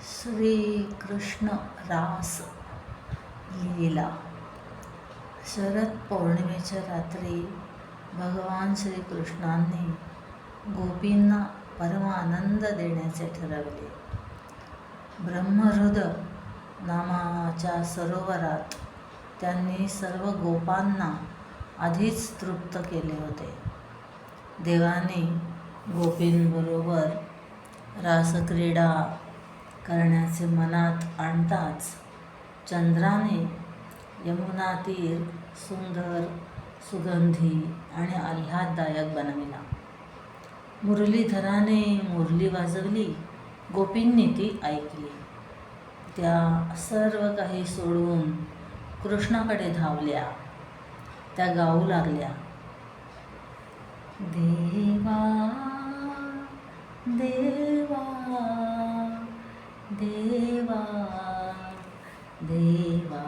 श्री कृष्ण रास लीला. शरद पौर्णिमेच्या रात्री भगवान श्रीकृष्णांनी गोपींना परमानंद देण्याचे ठरवले. ब्रह्महृद नामाच्या सरोवरात त्यांनी सर्व गोपांना आधीच तृप्त केले होते. देवाने गोपींबरोबर रासक्रीडा करण्याचे मनात आणताच चंद्राने यमुना तीर सुंदर, सुगंधी आणि आल्हाददायक बनविला. मुरलीधराने मुरली वाजवली. गोपींनी ती ऐकली. त्या सर्व काही सोडून कृष्णाकडे धावल्या. त्या गाऊ लागल्या, देवा देवा देवा देवा,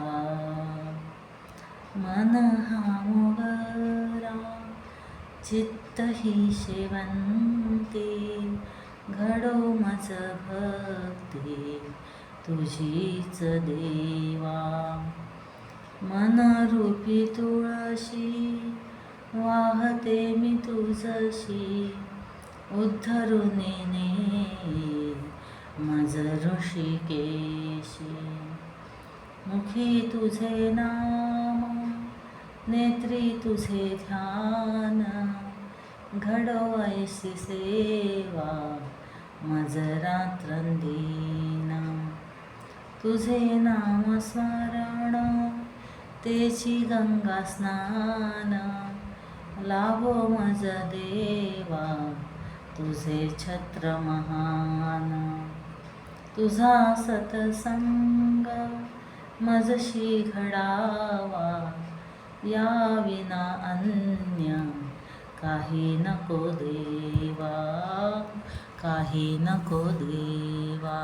मन हा मोगरा चित्त ही शेवंती, घडो मज भक्ती तुझीच देवा. मन रूपी तुळशी वाहते मी तुझशी, उद्धरून ने मज ऋषिकेशी. मुखी तुझे नाम, नेत्री तुझे ध्यान, घडो ऐसी सेवा मज रात्रंदिन. तुझे नाम स्मरण तेची गंगा स्नान, लाभो मज देवा तुझे छत्र महान. तुझा सतसंग मजशी घडावा, या विना अन्य काही नको देवा, काही नको देवा.